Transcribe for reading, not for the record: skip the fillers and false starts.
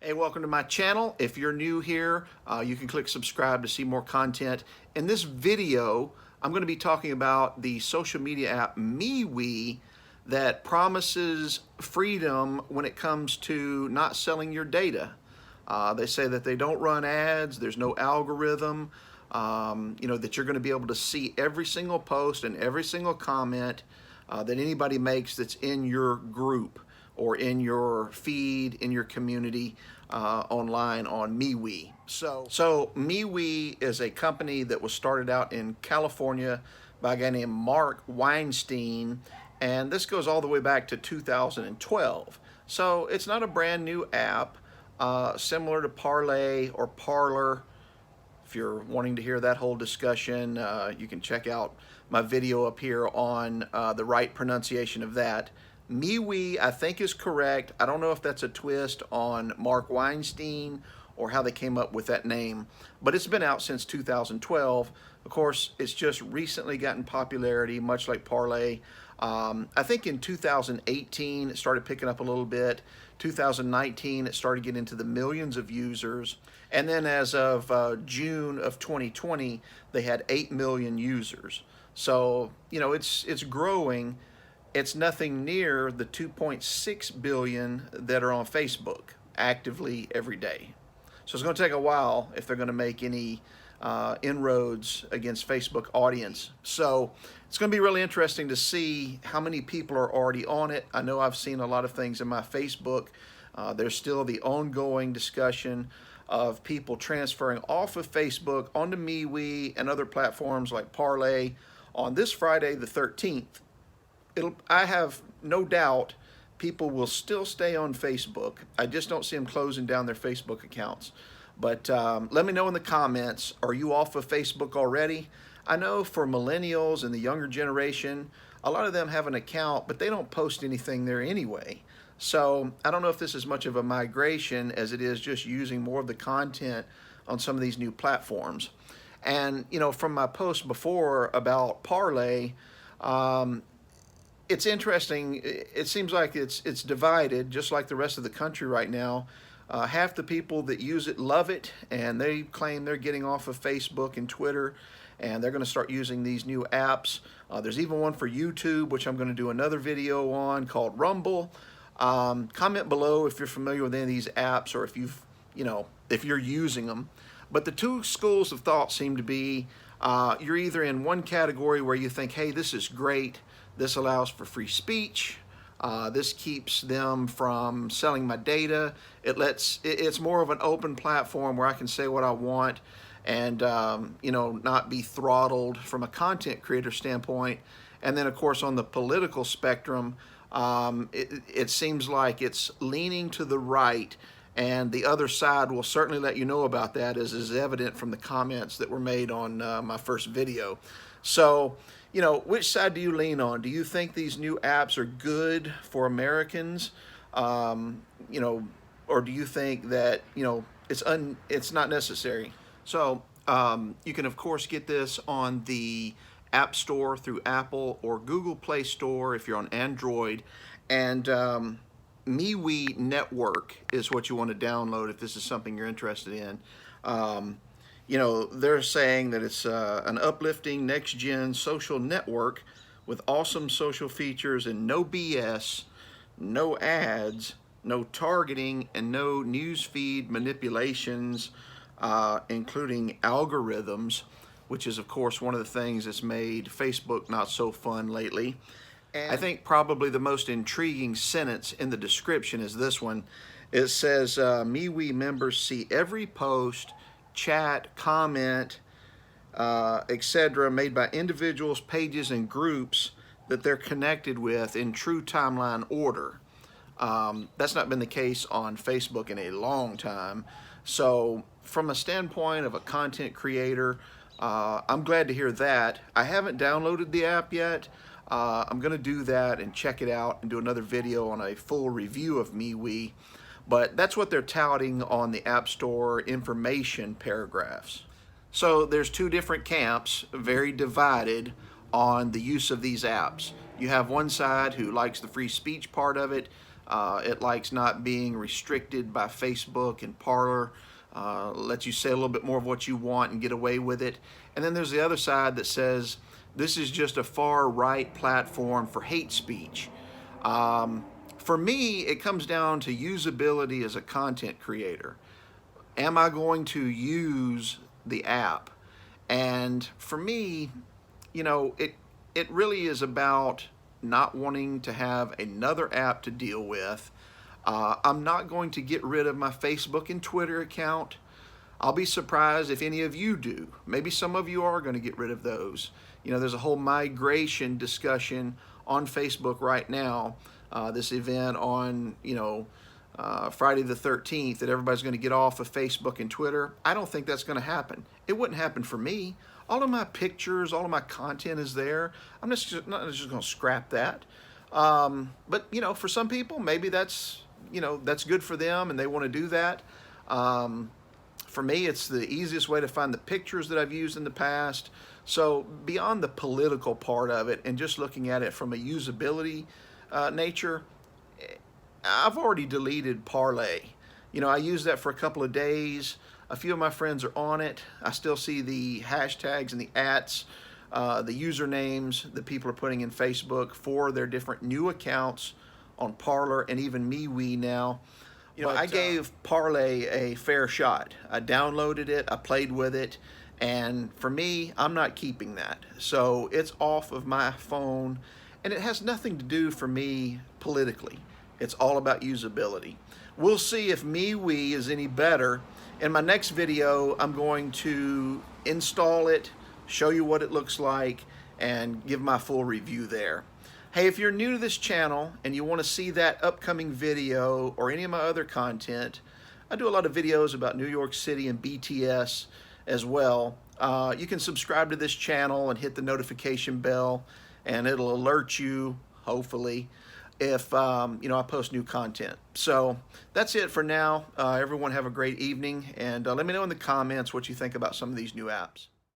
Hey, welcome to my channel. If you're new here, you can click subscribe to see more content. In this video, I'm going to be talking about the social media app MeWe that promises freedom when it comes to not selling your data. They say that they don't run ads, there's no algorithm, that you're going to be able to see every single post and every single comment that anybody makes that's in your group or in your feed, in your community, online on MeWe. So MeWe is a company that was started out in California by a guy named Mark Weinstein, and this goes all the way back to 2012. So it's not a brand new app, similar to Parlay or Parler. If you're wanting to hear that whole discussion, you can check out my video up here on the right pronunciation of that. MeWe, I think, is correct. I don't know if that's a twist on Mark Weinstein or how they came up with that name, but it's been out since 2012. Of course, it's just recently gotten popularity, much like Parlay. I think in 2018 it started picking up a little bit. 2019 it started getting into the millions of users, and then as of June of 2020 they had 8 million users. So it's growing. It's nothing near the 2.6 billion that are on Facebook actively every day. So it's going to take a while if they're going to make any inroads against Facebook audience. So it's going to be really interesting to see how many people are already on it. I know I've seen a lot of things in my Facebook. There's still the ongoing discussion of people transferring off of Facebook onto MeWe and other platforms like Parlay on this Friday the 13th. I have no doubt people will still stay on Facebook. I just don't see them closing down their Facebook accounts. But let me know in the comments, are you off of Facebook already? I know for millennials and the younger generation, a lot of them have an account, but they don't post anything there anyway. So I don't know if this is much of a migration as it is just using more of the content on some of these new platforms. And from my post before about Parlay, it's interesting. It seems like it's divided, just like the rest of the country right now. Half the people that use it love it, and they claim they're getting off of Facebook and Twitter, and they're going to start using these new apps. There's even one for YouTube, which I'm going to do another video on, called Rumble. Comment below if you're familiar with any of these apps, or if you're using them. But the two schools of thought seem to be you're either in one category where you think, hey, this is great. This allows for free speech. This keeps them from selling my data. It's more of an open platform where I can say what I want and not be throttled from a content creator standpoint. And then of course on the political spectrum, it seems like it's leaning to the right, and the other side will certainly let you know about that, as is evident from the comments that were made on my first video. So which side do you lean on? Do you think these new apps are good for Americans? Or do you think that, it's not necessary? So you can, of course, get this on the App Store through Apple or Google Play Store if you're on Android. And MeWe Network is what you want to download if this is something you're interested in. They're saying that it's an uplifting next-gen social network with awesome social features and no BS, no ads, no targeting, and no newsfeed manipulations, including algorithms, which is, of course, one of the things that's made Facebook not so fun lately. And I think probably the most intriguing sentence in the description is this one. It says, MeWe members see every post, chat, comment, etc. made by individuals, pages, and groups that they're connected with in true timeline order. That's not been the case on Facebook in a long time. So from a standpoint of a content creator, I'm glad to hear that. I haven't downloaded the app yet. I'm going to do that and check it out and do another video on a full review of MeWe. But that's what they're touting on the App Store information paragraphs. So there's two different camps, very divided on the use of these apps. You have one side who likes the free speech part of it. It likes not being restricted by Facebook and Parler. Lets you say a little bit more of what you want and get away with it. And then there's the other side that says this is just a far right platform for hate speech. For me, it comes down to usability as a content creator. Am I going to use the app? And for me, it really is about not wanting to have another app to deal with. I'm not going to get rid of my Facebook and Twitter account. I'll be surprised if any of you do. Maybe some of you are going to get rid of those. There's a whole migration discussion on Facebook right now. This event on, Friday the 13th, that everybody's going to get off of Facebook and Twitter. I don't think that's going to happen. It wouldn't happen for me. All of my pictures, all of my content is there. I'm not just going to scrap that. But for some people, maybe that's good for them and they want to do that. For me, it's the easiest way to find the pictures that I've used in the past. So beyond the political part of it and just looking at it from a usability nature, I've already deleted Parlay. I used that for a couple of days. A few of my friends are on it. I still see the hashtags and the ats, the usernames that people are putting in Facebook for their different new accounts on Parler and even MeWe now. I gave Parlay a fair shot. I downloaded it, I played with it, and for me, I'm not keeping that. So it's off of my phone, and it has nothing to do for me politically. It's all about usability. We'll see if MeWe is any better. In my next video, I'm going to install it, show you what it looks like, and give my full review there. Hey, if you're new to this channel and you want to see that upcoming video or any of my other content, I do a lot of videos about New York City and BTS as well. You can subscribe to this channel and hit the notification bell, and it'll alert you, hopefully, if I post new content. So that's it for now. Everyone have a great evening, and let me know in the comments what you think about some of these new apps.